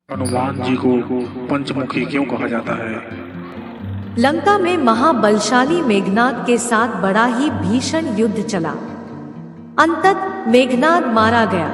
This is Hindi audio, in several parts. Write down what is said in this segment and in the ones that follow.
हनुमान जी को पंचमुखी क्यों कहा जाता है? लंका में महाबलशाली मेघनाद के साथ बड़ा ही भीषण युद्ध चला। अंतत मेघनाद मारा गया।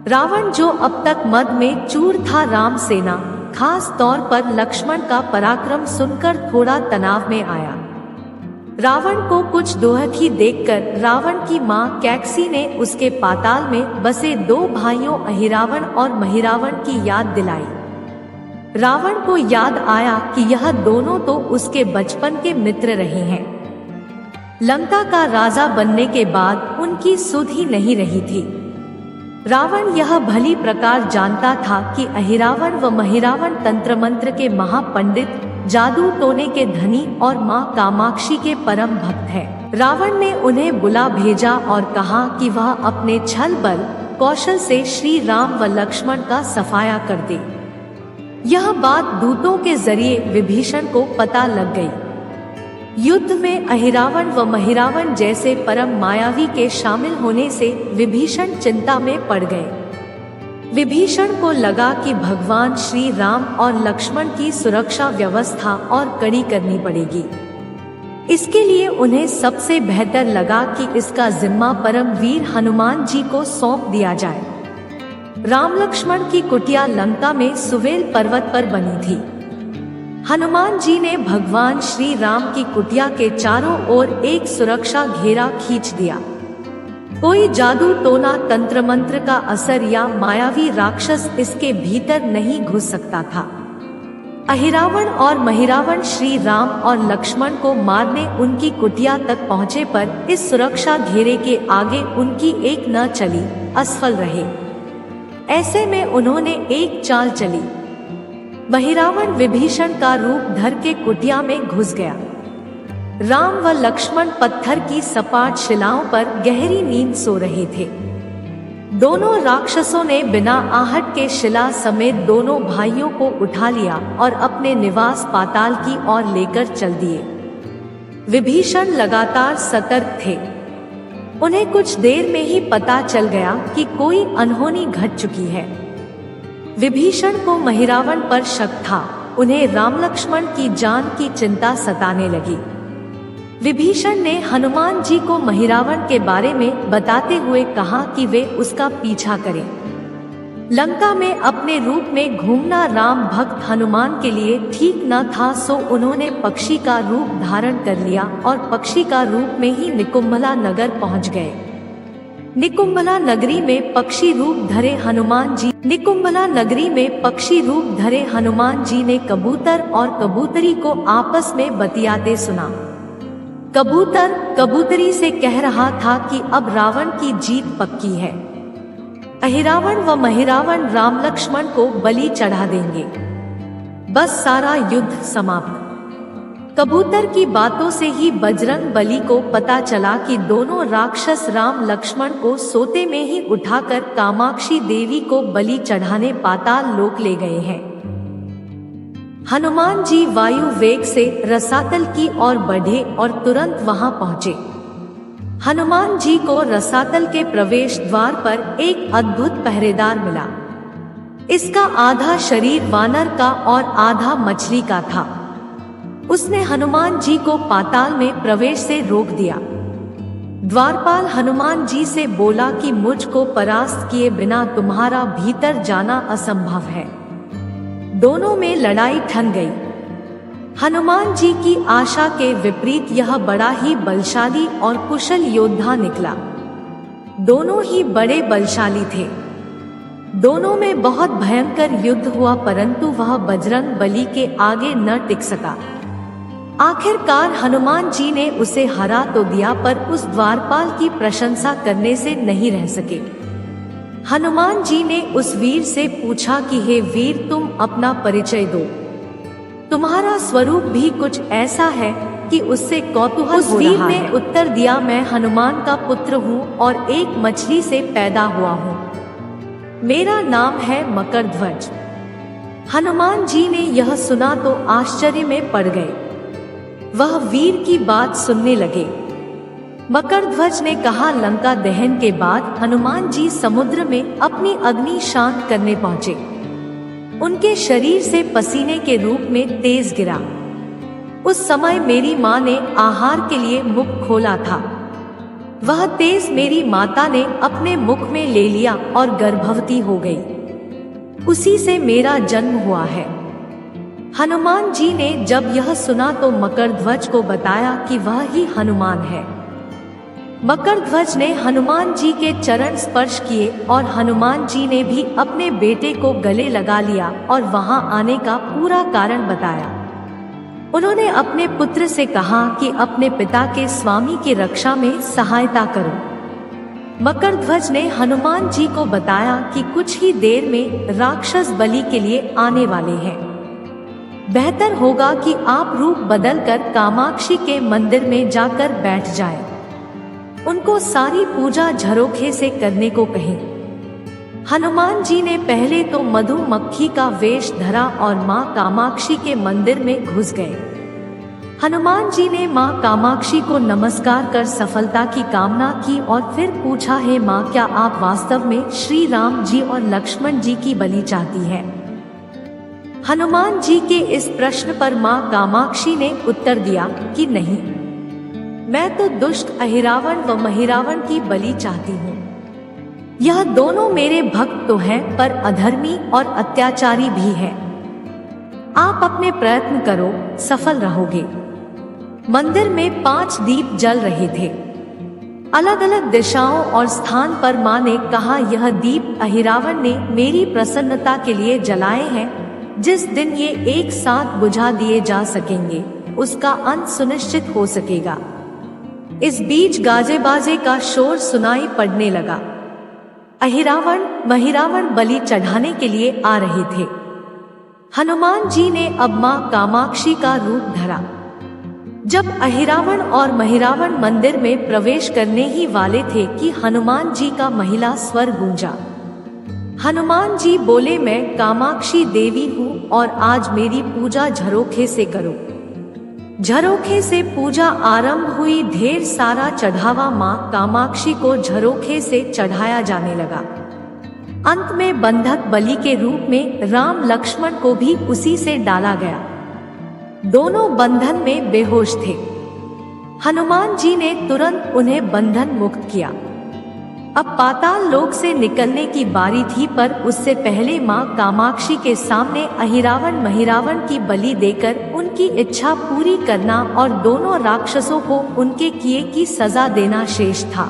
रावण, जो अब तक मद में चूर था, राम सेना, खास तौर पर लक्ष्मण का पराक्रम सुनकर थोड़ा तनाव में आया। रावण को कुछ दोहखी देखकर रावण की मां कैकसी ने उसके पाताल में बसे दो भाइयों अहिरावण और महिरावण की याद दिलाई। रावण को याद आया कि यह दोनों तो उसके बचपन के मित्र रहे हैं। लंका का राजा बनने के बाद उनकी सुध ही नहीं रही थी। रावण यह भली प्रकार जानता था कि अहिरावण व महिरावण तंत्र मंत्र के महापंडित, जादू टोने के धनी और मां कामाक्षी के परम भक्त हैं। रावण ने उन्हें बुला भेजा और कहा कि वह अपने छल बल कौशल से श्री राम व लक्ष्मण का सफाया कर दे। यह बात दूतों के जरिए विभीषण को पता लग गई। युद्ध में अहिरावण व महिरावण जैसे परम मायावी के शामिल होने से विभीषण चिंता में पड़ गए। विभीषण को लगा कि भगवान श्री राम और लक्ष्मण की सुरक्षा व्यवस्था और कड़ी करनी पड़ेगी। इसके लिए उन्हें सबसे बेहतर लगा कि इसका जिम्मा परम वीर हनुमान जी को सौंप दिया जाए। राम लक्ष्मण की कुटिया लंका में सुवेल पर्वत पर बनी थी। हनुमान जी ने भगवान श्री राम की कुटिया के चारों ओर एक सुरक्षा घेरा खींच दिया। कोई जादू टोना, तंत्र मंत्र का असर या मायावी राक्षस इसके भीतर नहीं घुस सकता था। अहिरावण और महिरावण श्री राम और लक्ष्मण को मारने उनकी कुटिया तक पहुँचे पर इस सुरक्षा घेरे के आगे उनकी एक न चली, असफल रहे। ऐसे में उन्होंने एक चाल चली। महिरावण विभीषण का रूप धर के कुटिया में घुस गया। राम व लक्ष्मण पत्थर की सपाट शिलाओं पर गहरी नींद सो रहे थे। दोनों राक्षसों ने बिना आहट के शिला समेत दोनों भाइयों को उठा लिया और अपने निवास पाताल की ओर लेकर चल दिए। विभीषण लगातार सतर्क थे। उन्हें कुछ देर में ही पता चल गया कि कोई अनहोनी घट चुकी है। विभीषण को महिरावण पर शक था। उन्हें राम लक्ष्मण की जान की चिंता सताने लगी। विभीषण ने हनुमान जी को महिरावण के बारे में बताते हुए कहा कि वे उसका पीछा करें। लंका में अपने रूप में घूमना राम भक्त हनुमान के लिए ठीक न था, सो उन्होंने पक्षी का रूप धारण कर लिया और पक्षी का रूप में ही निकुंभला नगर पहुंच गए। निकुंभला नगरी में पक्षी रूप धरे हनुमान जी ने कबूतर और कबूतरी को आपस में बतियाते सुना। कबूतर कबूतरी से कह रहा था कि अब रावण की जीत पक्की है। अहिरावण व महिरावण राम लक्ष्मण को बलि चढ़ा देंगे। बस सारा युद्ध समाप्त। कबूतर की बातों से ही बजरंग बली को पता चला कि दोनों राक्षस राम लक्ष्मण को सोते में ही उठाकर कामाक्षी देवी को बलि चढ़ाने पाताल लोक ले गए हैं। हनुमान जी वायु वेग से रसातल की ओर बढ़े और तुरंत वहां पहुंचे। हनुमान जी को रसातल के प्रवेश द्वार पर एक अद्भुत पहरेदार मिला। इसका आधा शरीर वानर का और आधा मछली का था। उसने हनुमान जी को पाताल में प्रवेश से रोक दिया। द्वारपाल हनुमान जी से बोला कि मुझको परास्त किए बिना तुम्हारा भीतर जाना असंभव है। दोनों में लड़ाई ठन गई। हनुमान जी की आशा के विपरीत यह बड़ा ही बलशाली और कुशल योद्धा निकला। दोनों ही बड़े बलशाली थे। दोनों में बहुत भयंकर युद्ध हुआ, परंतु वह बजरंग बली के आगे न टिक सका। आखिरकार हनुमान जी ने उसे हरा तो दिया, पर उस द्वारपाल की प्रशंसा करने से नहीं रह सके। हनुमान जी ने उस वीर से पूछा कि हे वीर, तुम अपना परिचय दो। तुम्हारा स्वरूप भी कुछ ऐसा है कि उससे कौतूहल हो रहा है। उस वीर ने उत्तर दिया, मैं हनुमान का पुत्र हूँ और एक मछली से पैदा हुआ हूँ। मेरा नाम है मकरध्वज। हनुमान जी ने यह सुना तो आश्चर्य में पड़ गए। वह वीर की बात सुनने लगे। मकरध्वज ने कहा, लंका दहन के बाद हनुमान जी समुद्र में अपनी अग्नि शांत करने पहुंचे। उनके शरीर से पसीने के रूप में तेज गिरा। उस समय मेरी माँ ने आहार के लिए मुख खोला था। वह तेज मेरी माता ने अपने मुख में ले लिया और गर्भवती हो गई। उसी से मेरा जन्म हुआ है। हनुमान जी ने जब यह सुना तो मकरध्वज को बताया कि वह ही हनुमान है। मकरध्वज ने हनुमान जी के चरण स्पर्श किए और हनुमान जी ने भी अपने बेटे को गले लगा लिया और वहां आने का पूरा कारण बताया। उन्होंने अपने पुत्र से कहा कि अपने पिता के स्वामी की रक्षा में सहायता करो। मकरध्वज ने हनुमान जी को बताया कि कुछ ही देर में राक्षस बलि के लिए आने वाले हैं। बेहतर होगा कि आप रूप बदलकर कामाक्षी के मंदिर में जाकर बैठ जाएं। उनको सारी पूजा झरोखे से करने को कहें। हनुमान जी ने पहले तो मधुमक्खी का वेश धरा और माँ कामाक्षी के मंदिर में घुस गए। हनुमान जी ने माँ कामाक्षी को नमस्कार कर सफलता की कामना की और फिर पूछा, हे माँ, क्या आप वास्तव में श्री राम जी और लक्ष्मण जी की बलि चाहती हैं? हनुमान जी के इस प्रश्न पर माँ कामाक्षी ने उत्तर दिया कि नहीं, मैं तो दुष्ट अहिरावण व महिरावण की बलि चाहती हूँ। यह दोनों मेरे भक्त तो हैं पर अधर्मी और अत्याचारी भी हैं। आप अपने प्रयत्न करो, सफल रहोगे। मंदिर में 5 दीप जल रहे थे। अलग अलग दिशाओं और स्थान पर माँ ने कहा, यह दीप अहिरावण ने मेरी प्रसन्नता के लिए जलाए हैं। जिस दिन ये एक साथ बुझा दिए जा सकेंगे उसका अंत सुनिश्चित हो सकेगा। इस बीच गाजे बाजे का शोर सुनाई पड़ने लगा। अहिरावण महिरावण बलि चढ़ाने के लिए आ रहे थे। हनुमान जी ने अब माँ कामाक्षी का रूप धरा। जब अहिरावण और महिरावण मंदिर में प्रवेश करने ही वाले थे कि हनुमान जी का महिला स्वर गूंजा। हनुमान जी बोले, मैं कामाक्षी देवी हूँ और आज मेरी पूजा झरोखे से करो। झरोखे से पूजा आरंभ हुई। ढेर सारा चढ़ावा माँ कामाक्षी को झरोखे से चढ़ाया जाने लगा। अंत में बंधक बलि के रूप में राम लक्ष्मण को भी उसी से डाला गया। दोनों बंधन में बेहोश थे। हनुमान जी ने तुरंत उन्हें बंधन मुक्त किया। अब पाताल लोक से निकलने की बारी थी, पर उससे पहले माँ कामाक्षी के सामने अहिरावण महिरावण की बलि देकर उनकी इच्छा पूरी करना और दोनों राक्षसों को उनके किए की सजा देना शेष था।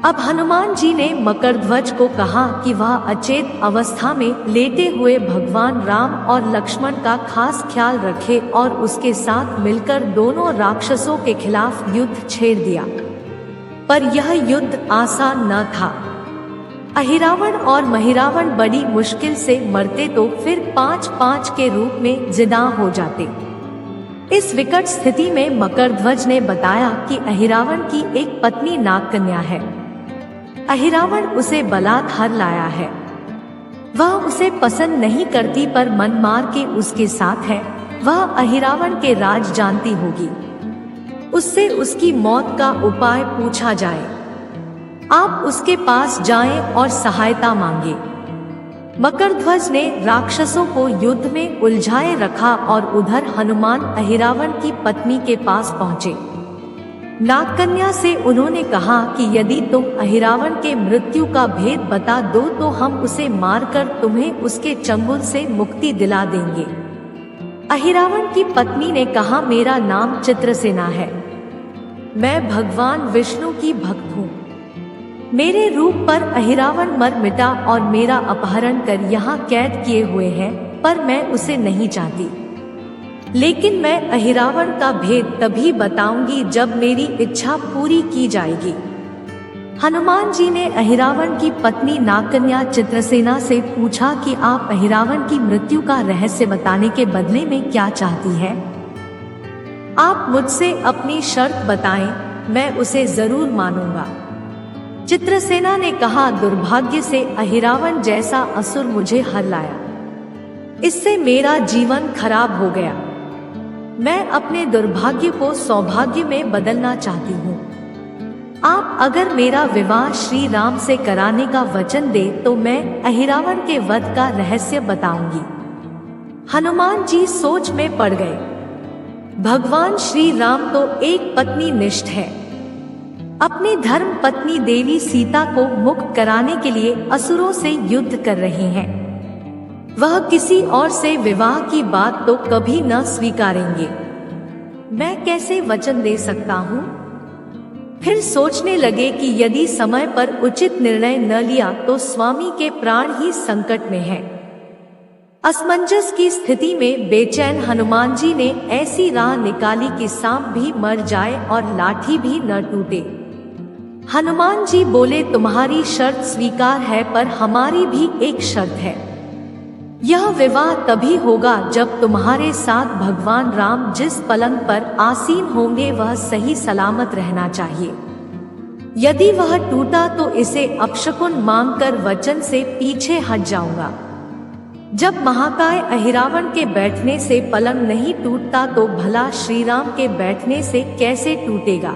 अब हनुमान जी ने मकरध्वज को कहा कि वह अचेत अवस्था में लेटे हुए भगवान राम और लक्ष्मण का खास ख्याल रखे और उसके साथ मिलकर दोनों राक्षसों के खिलाफ युद्ध छेड़ दिया। पर यह युद्ध आसान न था। अहिरावण और महिरावण बड़ी मुश्किल से मरते तो फिर 5-5 के रूप में जिंदा हो जाते। इस विकट स्थिति में मकरध्वज ने बताया कि अहिरावण की एक पत्नी नागकन्या है। अहिरावण उसे बलात्कार लाया है। वह उसे पसंद नहीं करती पर मन मार के उसके साथ है। वह अहिरावण के राज जानती होगी। उससे उसकी मौत का उपाय पूछा जाए। आप उसके पास जाएं और सहायता मांगे। मकरध्वज ने राक्षसों को युद्ध में उलझाए रखा और उधर हनुमान अहिरावण की पत्नी के पास पहुंचे। नागकन्या से उन्होंने कहा कि यदि तुम अहिरावण के मृत्यु का भेद बता दो तो हम उसे मारकर तुम्हें उसके चंगुल से मुक्ति दिला देंगे। अहिरावण की पत्नी ने कहा, मेरा नाम चित्रसेना है। मैं भगवान विष्णु की भक्त हूँ। मेरे रूप पर अहिरावण मर मिटा और मेरा अपहरण कर यहाँ कैद किए हुए हैं, पर मैं उसे नहीं चाहती। लेकिन मैं अहिरावण का भेद तभी बताऊंगी जब मेरी इच्छा पूरी की जाएगी। हनुमान जी ने अहिरावण की पत्नी नागकन्या चित्रसेना से पूछा कि आप अहिरावण की मृत्यु का रहस्य बताने के बदले में क्या चाहती है? आप मुझसे अपनी शर्त बताएं, मैं उसे जरूर मानूंगा। चित्रसेना ने कहा, दुर्भाग्य से अहिरावण जैसा असुर मुझे हर लाया। इससे मेरा जीवन खराब हो गया। मैं अपने दुर्भाग्य को सौभाग्य में बदलना चाहती हूँ। आप अगर मेरा विवाह श्री राम से कराने का वचन दे तो मैं अहिरावण के वध का रहस्य बताऊंगी। हनुमान जी सोच में पड़ गए। भगवान श्री राम तो एक पत्नी निष्ठ है, अपनी धर्म पत्नी देवी सीता को मुक्त कराने के लिए असुरों से युद्ध कर रहे हैं। वह किसी और से विवाह की बात तो कभी न स्वीकारेंगे। मैं कैसे वचन दे सकता हूँ? फिर सोचने लगे कि यदि समय पर उचित निर्णय न लिया तो स्वामी के प्राण ही संकट में हैं। असमंजस की स्थिति में बेचैन हनुमान जी ने ऐसी राह निकाली कि सांप भी मर जाए और लाठी भी न टूटे। हनुमान जी बोले, तुम्हारी शर्त स्वीकार है, पर हमारी भी एक शर्त है। यह विवाह तभी होगा जब तुम्हारे साथ भगवान राम जिस पलंग पर आसीन होंगे वह सही सलामत रहना चाहिए। यदि वह टूटा तो इसे अपशकुन मानकर वचन से पीछे हट जाऊंगा। जब महाकाय अहिरावण के बैठने से पलंग नहीं टूटता तो भला श्री राम के बैठने से कैसे टूटेगा?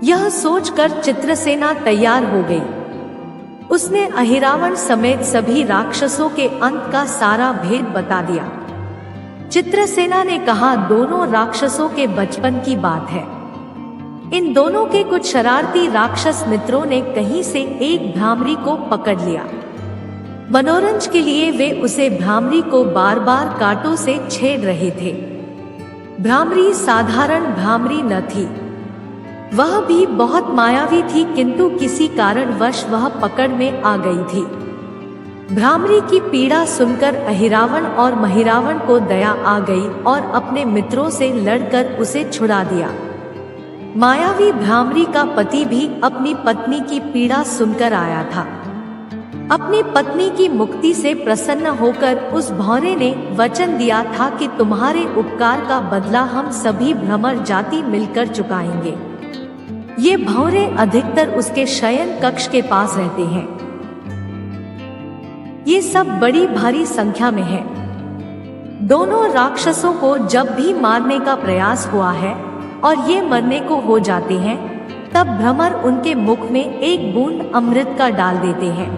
यह सोचकर चित्रसेना तैयार हो गई। उसने अहिरावण समेत सभी राक्षसों के अंत का सारा भेद बता दिया। चित्रसेना ने कहा, दोनों राक्षसों के बचपन की बात है। इन दोनों के कुछ शरारती राक्षस मित्रों ने कहीं से एक भ्रामरी को पकड़ लिया। मनोरंजन के लिए वे उसे भ्रामरी को बार बार कांटों से छेड़ रहे थे। भ्रामरी साधारण भ्रामरी न थी, वह भी बहुत मायावी थी, किंतु किसी कारणवश वह पकड़ में आ गई थी। भ्रामरी की पीड़ा सुनकर अहिरावण और महिरावण को दया आ गई और अपने मित्रों से लड़कर उसे छुड़ा दिया। मायावी भ्रामरी का पति भी अपनी पत्नी की पीड़ा सुनकर आया था। अपनी पत्नी की मुक्ति से प्रसन्न होकर उस भौरे ने वचन दिया था कि तुम्हारे उपकार का बदला हम सभी भ्रमर जाति मिलकर चुकाएंगे। ये भौरे अधिकतर उसके शयन कक्ष के पास रहते हैं। ये सब बड़ी भारी संख्या में है। दोनों राक्षसों को जब भी मारने का प्रयास हुआ है और ये मरने को हो जाते हैं, तब भ्रमर उनके मुख में एक बूंद अमृत का डाल देते हैं।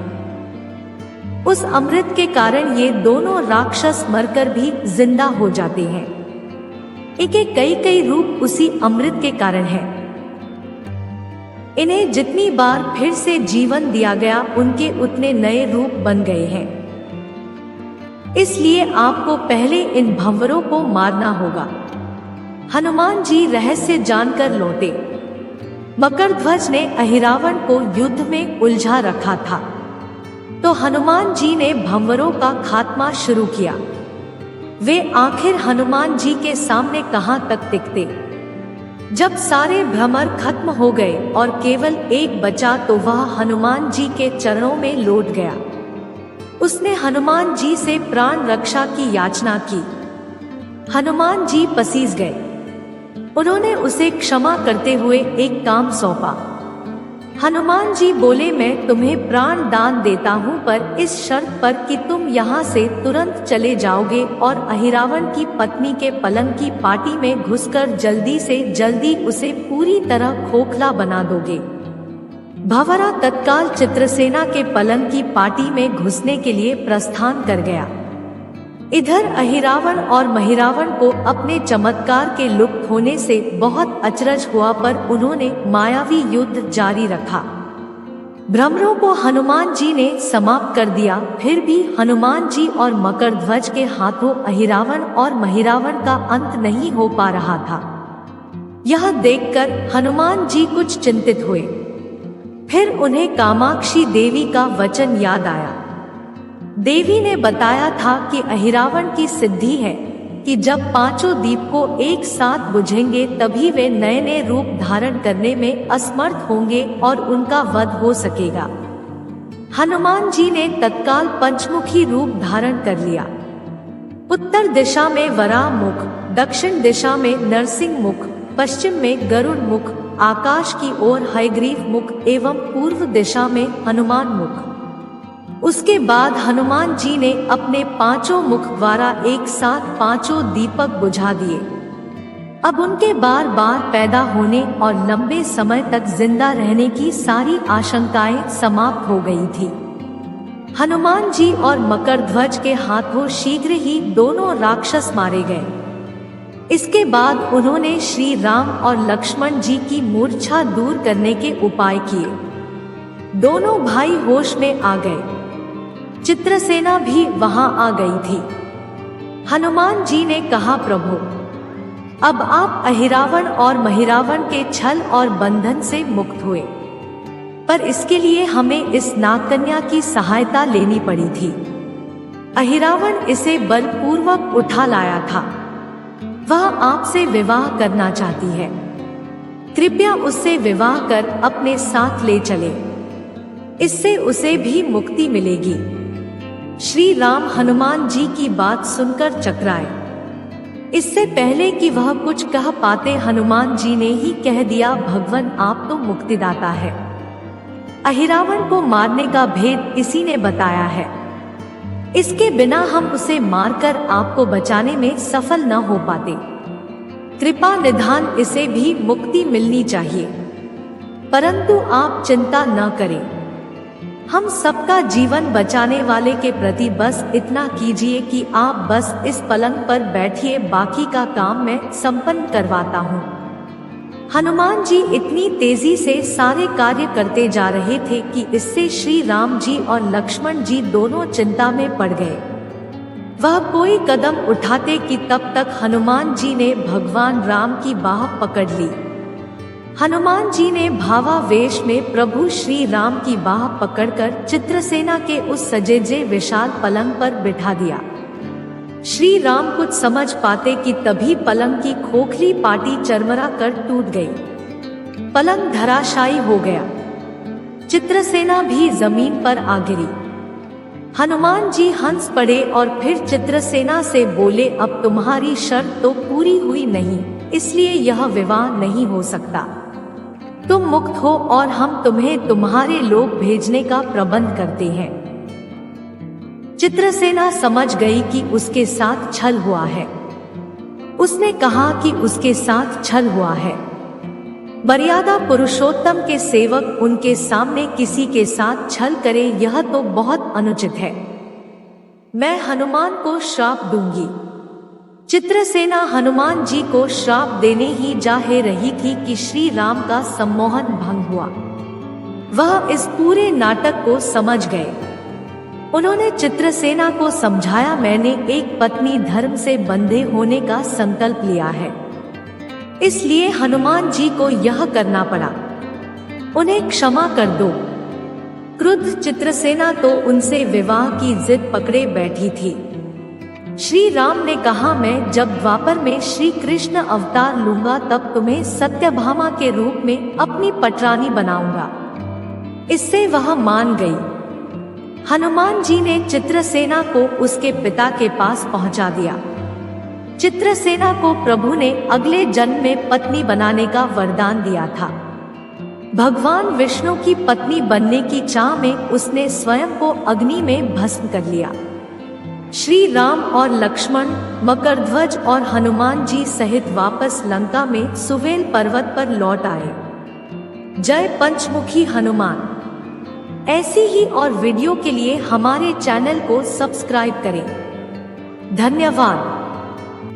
उस अमृत के कारण ये दोनों राक्षस मरकर भी जिंदा हो जाते हैं। इनके कई कई रूप उसी अमृत के कारण है। इन्हें जितनी बार फिर से जीवन दिया गया उनके उतने नए रूप बन गए हैं। इसलिए आपको पहले इन भंवरों को मारना होगा। हनुमान जी रहस्य जानकर लौटे। मकरध्वज ने अहिरावण को युद्ध में उलझा रखा था, तो हनुमान जी ने भंवरों का खात्मा शुरू किया। वे आखिर हनुमान जी के सामने कहां तक टिकते? जब सारे भ्रमर खत्म हो गए और केवल एक बचा तो वह हनुमान जी के चरणों में लौट गया। उसने हनुमान जी से प्राण रक्षा की याचना की। हनुमान जी पसीज गए। उन्होंने उसे क्षमा करते हुए एक काम सौंपा। हनुमान जी बोले, मैं तुम्हें प्राण दान देता हूँ, पर इस शर्त पर कि तुम यहाँ से तुरंत चले जाओगे और अहिरावण की पत्नी के पलंग की पाटी में घुसकर जल्दी से जल्दी उसे पूरी तरह खोखला बना दोगे। भंवरा तत्काल चित्रसेना के पलंग की पाटी में घुसने के लिए प्रस्थान कर गया। इधर अहिरावण और महिरावण को अपने चमत्कार के लुप्त होने से बहुत अचरज हुआ, पर उन्होंने मायावी युद्ध जारी रखा। भ्रमरों को हनुमान जी ने समाप्त कर दिया। फिर भी हनुमान जी और मकरध्वज के हाथों अहिरावण और महिरावण का अंत नहीं हो पा रहा था। यह देखकर हनुमान जी कुछ चिंतित हुए। फिर उन्हें कामाक्षी देवी का वचन याद आया। देवी ने बताया था कि अहिरावण की सिद्धि है कि जब पांचों दीप को एक साथ बुझेंगे तभी वे नए नए रूप धारण करने में असमर्थ होंगे और उनका वध हो सकेगा। हनुमान जी ने तत्काल पंचमुखी रूप धारण कर लिया। उत्तर दिशा में वराह मुख, दक्षिण दिशा में नरसिंह मुख, पश्चिम में गरुड़ मुख, आकाश की ओर हयग्रीव मुख एवं पूर्व दिशा में हनुमान मुख। उसके बाद हनुमान जी ने अपने पांचों मुख द्वारा एक साथ पांचों दीपक बुझा दिए। अब उनके बार बार पैदा होने और लंबे समय तक जिंदा रहने की सारी आशंकाएं समाप्त हो गई थी। हनुमान जी और मकरध्वज के हाथों शीघ्र ही दोनों राक्षस मारे गए। इसके बाद उन्होंने श्री राम और लक्ष्मण जी की मूर्छा दूर करने के उपाय किए। दोनों भाई होश में आ गए। चित्रसेना भी वहां आ गई थी। हनुमान जी ने कहा, प्रभु, अब आप अहिरावण और महिरावण के छल और बंधन से मुक्त हुए, पर इसके लिए हमें इस नागकन्या की सहायता लेनी पड़ी थी। अहिरावण इसे बलपूर्वक उठा लाया था। वह आपसे विवाह करना चाहती है। कृपया उससे विवाह कर अपने साथ ले चले, इससे उसे भी मुक्ति मिलेगी। श्री राम हनुमान जी की बात सुनकर चकराए। इससे पहले कि वह कुछ कह पाते, हनुमान जी ने ही कह दिया, भगवान आप तो मुक्तिदाता है। अहिरावण को मारने का भेद इसी ने बताया है। इसके बिना हम उसे मारकर आपको बचाने में सफल न हो पाते। कृपा निधान इसे भी मुक्ति मिलनी चाहिए, परंतु आप चिंता न करें। हम सबका जीवन बचाने वाले के प्रति बस इतना कीजिए कि आप बस इस पलंग पर बैठिए, बाकी का काम मैं संपन्न करवाता हूँ। हनुमान जी इतनी तेजी से सारे कार्य करते जा रहे थे कि इससे श्री राम जी और लक्ष्मण जी दोनों चिंता में पड़ गए। वह कोई कदम उठाते कि तब तक हनुमान जी ने भगवान राम की बाह पकड़ ली। हनुमान जी ने भावावेश में प्रभु श्री राम की बाह पकड़कर चित्रसेना के उस सजेजे विशाल पलंग पर बिठा दिया। श्री राम कुछ समझ पाते कि तभी पलंग की खोखली पाटी चरमरा कर टूट गई। पलंग धराशायी हो गया। चित्रसेना भी जमीन पर आ गिरी। हनुमान जी हंस पड़े और फिर चित्रसेना से बोले, अब तुम्हारी शर्त तो पूरी हुई नहीं, इसलिए यह विवाह नहीं हो सकता। तुम मुक्त हो और हम तुम्हें तुम्हारे लोग भेजने का प्रबंध करते हैं। चित्रसेना समझ गई कि उसके साथ छल हुआ है। उसने कहा कि उसके साथ छल हुआ है। मर्यादा पुरुषोत्तम के सेवक उनके सामने किसी के साथ छल करे, यह तो बहुत अनुचित है। मैं हनुमान को श्राप दूंगी। चित्रसेना हनुमान जी को श्राप देने ही जा रही थी कि श्री राम का सम्मोहन भंग हुआ। वह इस पूरे नाटक को समझ गए। उन्होंने चित्रसेना को समझाया, मैंने एक पत्नी धर्म से बंधे होने का संकल्प लिया है, इसलिए हनुमान जी को यह करना पड़ा। उन्हें क्षमा कर दो। क्रुद्ध चित्रसेना तो उनसे विवाह की जिद पकड़े बैठी थी। श्री राम ने कहा, मैं जब द्वापर में श्री कृष्ण अवतार लूंगा तब तुम्हें सत्यभामा के रूप में अपनी पटरानी बनाऊंगा। इससे वह मान गई। हनुमान जी ने चित्रसेना को उसके पिता के पास पहुंचा दिया। चित्रसेना को प्रभु ने अगले जन्म में पत्नी बनाने का वरदान दिया था। भगवान विष्णु की पत्नी बनने की चाह में उसने स्वयं को अग्नि में भस्म कर लिया। श्री राम और लक्ष्मण, मकरध्वज और हनुमान जी सहित वापस लंका में सुवेल पर्वत पर लौट आए। जय पंचमुखी हनुमान। ऐसी ही और वीडियो के लिए हमारे चैनल को सब्सक्राइब करें। धन्यवाद।